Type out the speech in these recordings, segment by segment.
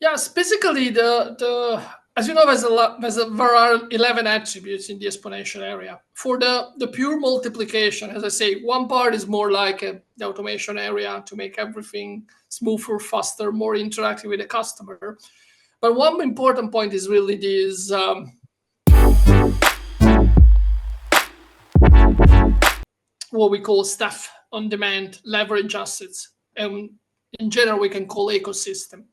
Yes, basically the as you know, there are 11 attributes in the exponential area. For the pure multiplication, as I say, one part is more like the automation area to make everything smoother, faster, more interactive with the customer. But one important point is really this what we call staff on demand leverage assets. And in general, we can call ecosystem.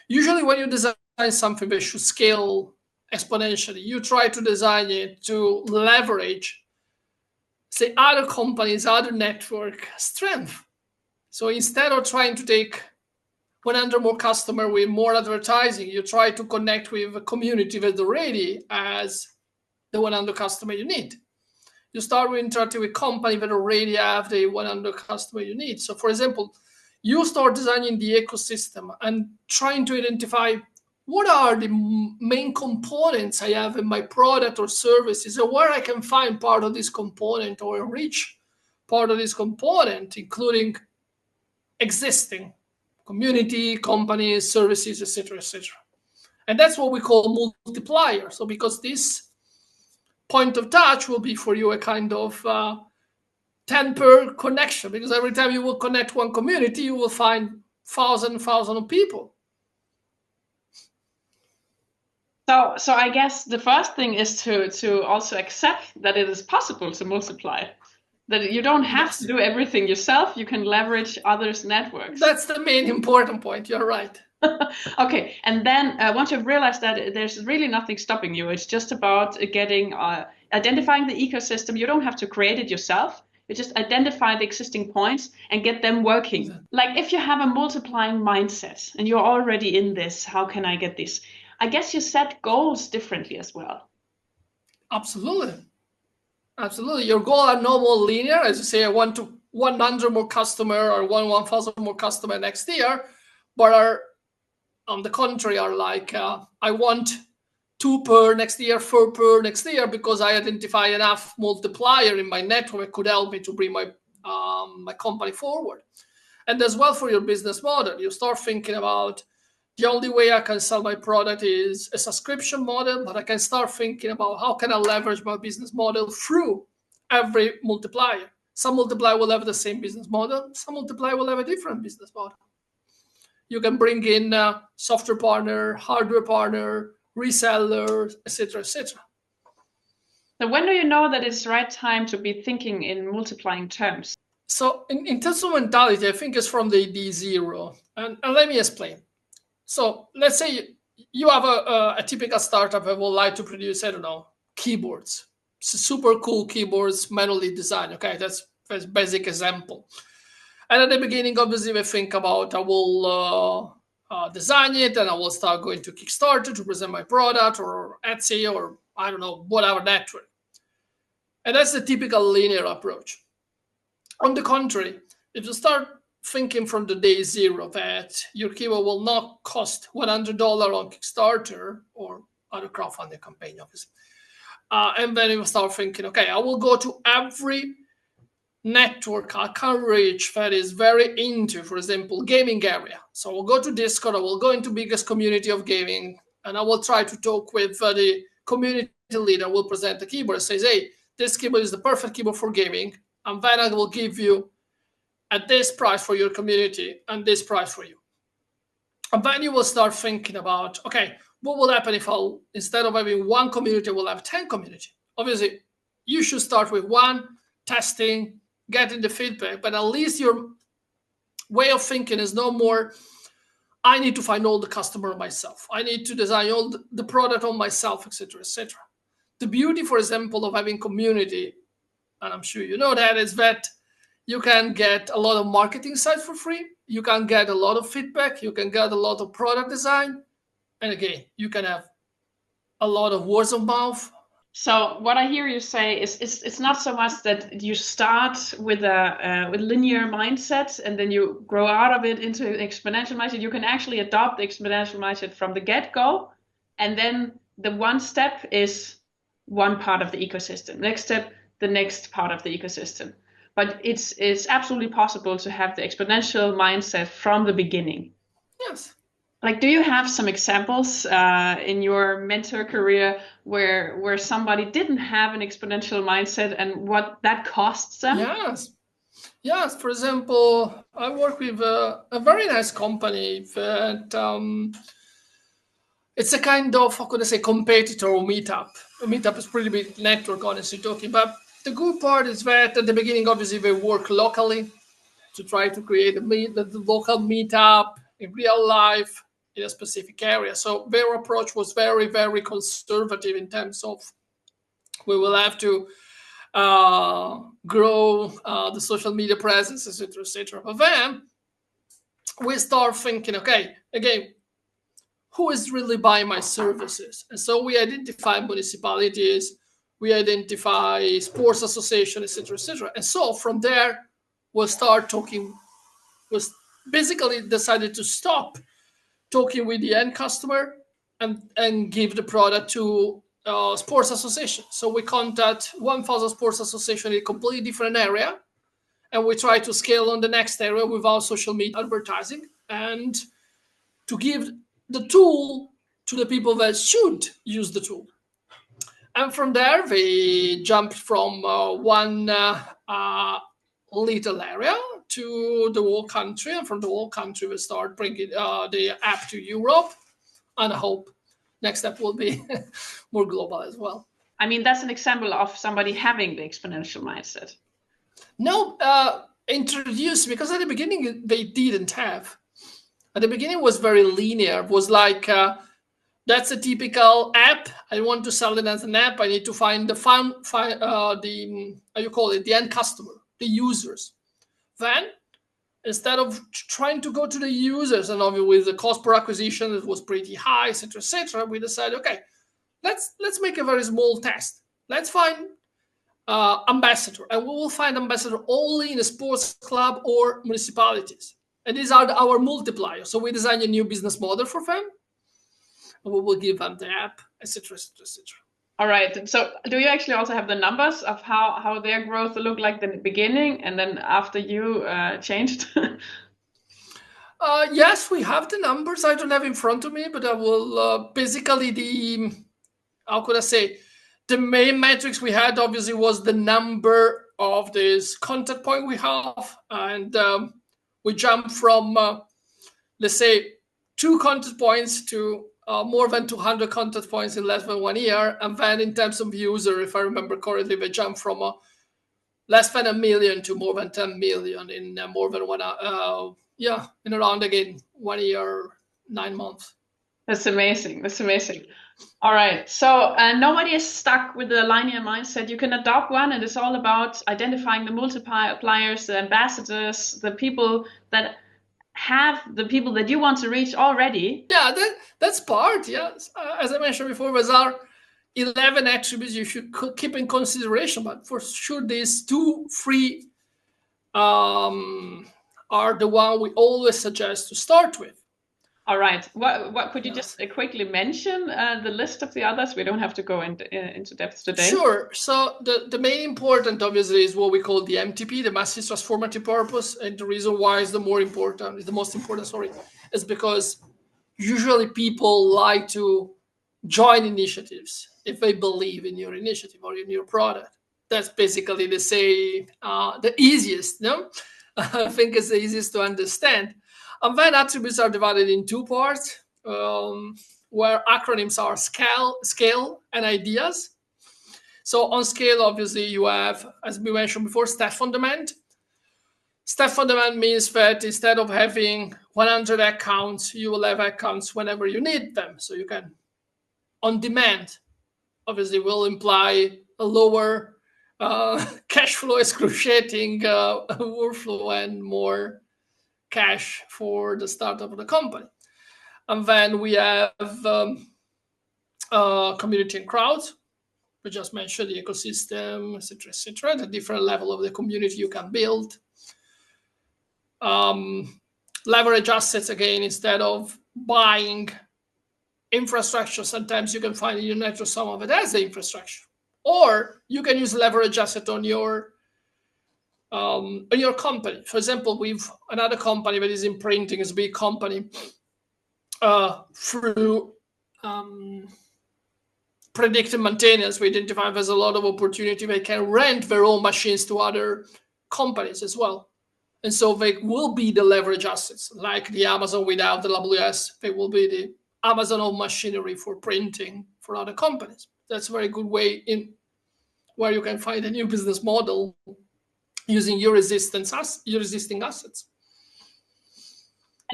Usually when you design something that should scale exponentially, you try to design it to leverage, say, other companies, other network strength. So instead of trying to take 100 more customer with more advertising, you try to connect with a community that already has the 100 customer you need. You start with interacting with company that already have the 100 customer you need. So for example, you start designing the ecosystem and trying to identify what are the main components I have in my product or services, or where I can find part of this component or enrich part of this component, including existing community, companies, services, etc., etc. And that's what we call multiplier. So because this point of touch will be for you a kind of 10 per connection, because every time you will connect one community, you will find thousand of people. So I guess the first thing is to also accept that it is possible to multiply, that you don't have to do everything yourself. You can leverage others' networks. That's the main important point. You're right. Okay, and then once you've realized that, there's really nothing stopping you. It's just about getting identifying the ecosystem. You don't have to create it yourself. You just identify the existing points and get them working. Exactly. Like if you have a multiplying mindset and you're already in this, how can I get this? I guess you set goals differently as well. Absolutely. Absolutely. Your goals are no more linear. As you say, I want to 100 more customer or 1,000 more customer next year, but are on the contrary are like, I want 2 per next year, 4 per next year, because I identify enough multiplier in my network that could help me to bring my my company forward. And as well for your business model, you start thinking about the only way I can sell my product is a subscription model, but I can start thinking about how can I leverage my business model through every multiplier. Some multiplier will have the same business model. Some multiplier will have a different business model. You can bring in software partner, hardware partner, resellers, etc., etc. So when do you know that it's the right time to be thinking in multiplying terms? So in terms of mentality, I think it's from the D0. And let me explain. So let's say you have a typical startup that would like to produce, I don't know, keyboards, super cool keyboards, manually designed. Okay, that's basic example. And at the beginning, obviously, we think about I will design it and I will start going to Kickstarter to present my product or Etsy or I don't know, whatever network. And that's the typical linear approach. On the contrary, if you start thinking from the day zero that your keyboard will not cost $100 on Kickstarter or other crowdfunding campaign, obviously. And then you start thinking, okay, I will go to every network I can reach that is very into, for example, gaming area. So I will go to Discord, I will go into biggest community of gaming, and I will try to talk with the community leader, will present the keyboard, says, hey, this keyboard is the perfect keyboard for gaming, and then I will give you at this price for your community and this price for you. And then you will start thinking about, okay, what will happen if I'll, instead of having one community, we'll have 10 community. Obviously, you should start with one, testing, getting the feedback, but at least your way of thinking is no more, I need to find all the customer myself. I need to design all the product on myself, etc., etc. The beauty, for example, of having community, and I'm sure you know that, is that you can get a lot of marketing sites for free. You can get a lot of feedback. You can get a lot of product design. And again, you can have a lot of words of mouth. So what I hear you say is it's not so much that you start with a with linear mindset and then you grow out of it into an exponential mindset. You can actually adopt the exponential mindset from the get-go. And then the one step is one part of the ecosystem. Next step, the next part of the ecosystem. But it's absolutely possible to have the exponential mindset from the beginning. Yes, Like, do you have some examples in your mentor career where somebody didn't have an exponential mindset and what that costs them? Yes. Yes, for example, I work with a very nice company that it's a kind of, how could I say, competitor or meetup. A meetup is pretty big network, honestly talking. But the good part is that at the beginning, obviously, they work locally to try to create the local meetup in real life in a specific area. So their approach was very, very conservative in terms of we will have to grow the social media presence, etc., etc. But then we start thinking, okay, again, who is really buying my services? And so we identify municipalities, we identify sports associations, etc., etc. And so from there, we'll start talking. We'll basically decided to stop talking with the end customer and give the product to sports association. So we contact 1,000 sports association in a completely different area, and we try to scale on the next area without social media advertising and to give the tool to the people that should use the tool. And from there, they jumped from one little area to the whole country, and from the whole country, we start bringing the app to Europe, and I hope next step will be more global as well. I mean, that's an example of somebody having the exponential mindset. No, introduced, because at the beginning they didn't have. At the beginning it was very linear. It was like that's a typical app. I want to sell it as an app. I need to find the the how you call it, the end customer, the users. Then instead of trying to go to the users, and obviously with the cost per acquisition it was pretty high, etc., we decided, okay, let's make a very small test. Let's find ambassador, and we will find ambassador only in a sports club or municipalities. And these are our multipliers. So we design a new business model for them, and we will give them the app, etc., etc., etc. All right. So do you actually also have the numbers of how their growth looked like in the beginning and then after you changed? Yes, we have the numbers. I don't have in front of me, but I will basically how could I say, the main metrics we had obviously was the number of this contact point we have, and we jumped from let's say 2 contact points to more than 200 contact points in less than 1 year. And then in terms of user, if I remember correctly, we jumped from less than 1 million to more than 10 million in more than in around again 1 year, 9 months. That's amazing. That's amazing. All right. So nobody is stuck with the linear mindset. You can adopt one, and it's all about identifying the multipliers, the ambassadors, the people that you want to reach already. Yeah, that's part. Yes, as I mentioned before, there are 11 attributes you should keep in consideration, but for sure these 2, 3 are the one we always suggest to start with. All right. What could you just quickly mention the list of the others? We don't have to go into depth today. Sure. So the main important, obviously, is what we call the MTP, the massive transformative purpose. And the reason why is the most important, is because usually people like to join initiatives if they believe in your initiative or in your product. That's basically the easiest, no? I think it's the easiest to understand. And then attributes are divided in 2 parts, where acronyms are scale, and ideas. So on scale, obviously, you have, as we mentioned before, step fundament. Step fundament means that instead of having 100 accounts, you will have accounts whenever you need them. So you can, on demand, obviously will imply a lower cash flow excruciating workflow and more cash for the startup of the company. And then we have community and crowds. We just mentioned the ecosystem, etc., the different level of the community you can build. Leverage assets, again, instead of buying infrastructure, sometimes you can find in your network some of it as the infrastructure. Or you can use leverage asset on your company. For example, we've another company that is in printing, is a big company. through predictive maintenance, we identify there's a lot of opportunity. They can rent their own machines to other companies as well. And so they will be the leverage assets, like the Amazon without the AWS. They will be the Amazon owned machinery for printing for other companies. That's a very good way in where you can find a new business model using your existing assets.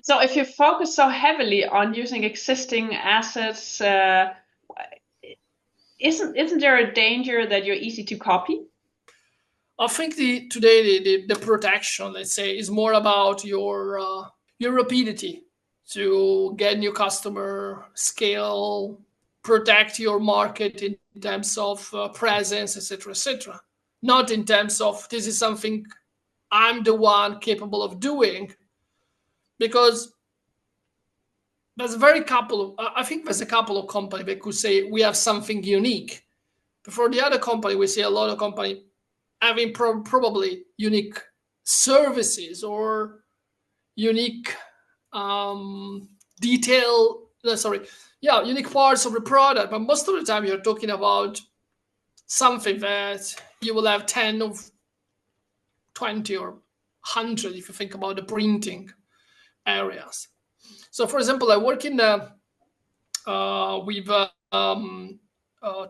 So if you focus so heavily on using existing assets, isn't there a danger that you're easy to copy? I think today the protection, let's say, is more about your rapidity to get new customer, scale, protect your market in terms of presence, etc., not in terms of this is something I'm the one capable of doing, because I think there's a couple of companies that could say we have something unique. Before the other company, we see a lot of companies having probably unique services or unique unique parts of the product. But most of the time you're talking about something that you will have 10 or 20 or 100 if you think about the printing areas. So for example, I work in with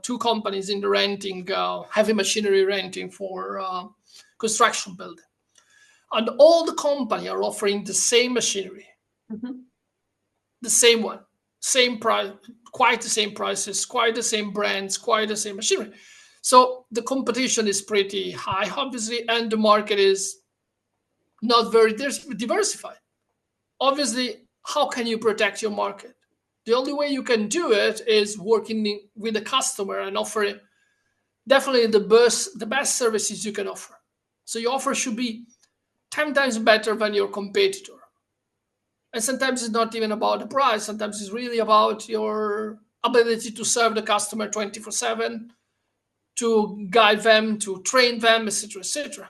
two companies in the renting, heavy machinery renting for construction building. And all the company are offering the same machinery, the same one, same price, quite the same prices, quite the same brands, quite the same machinery. So the competition is pretty high, obviously, and the market is not very diversified. Obviously, how can you protect your market? The only way you can do it is working with the customer and offering definitely the best services you can offer. So your offer should be 10 times better than your competitor. And sometimes it's not even about the price. Sometimes it's really about your ability to serve the customer 24/7, to guide them, to train them, etc., etc.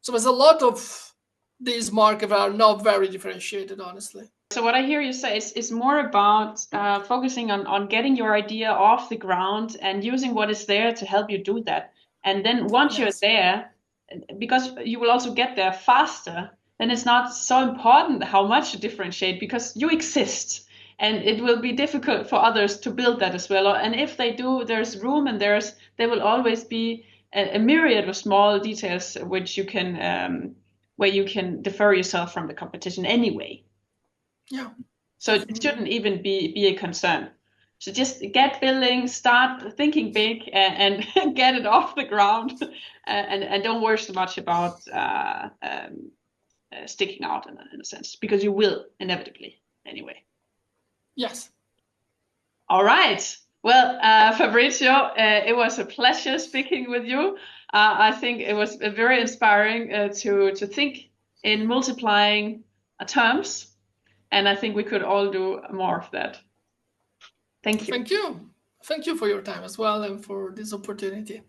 So there's a lot of these markets that are not very differentiated, honestly. So what I hear you say is more about focusing on getting your idea off the ground and using what is there to help you do that. And then once you're there, because you will also get there faster, then it's not so important how much you differentiate because you exist. And it will be difficult for others to build that as well. And if they do, there's room and there will always be a myriad of small details which you can where you can defer yourself from the competition anyway. Yeah. So it shouldn't even be a concern. So just get building, start thinking big, and get it off the ground, and don't worry so much about sticking out in a sense, because you will inevitably anyway. Yes. All right. Well, Fabrizio, it was a pleasure speaking with you. I think it was very inspiring to think in multiplying terms. And I think we could all do more of that. Thank you. Thank you. Thank you for your time as well and for this opportunity.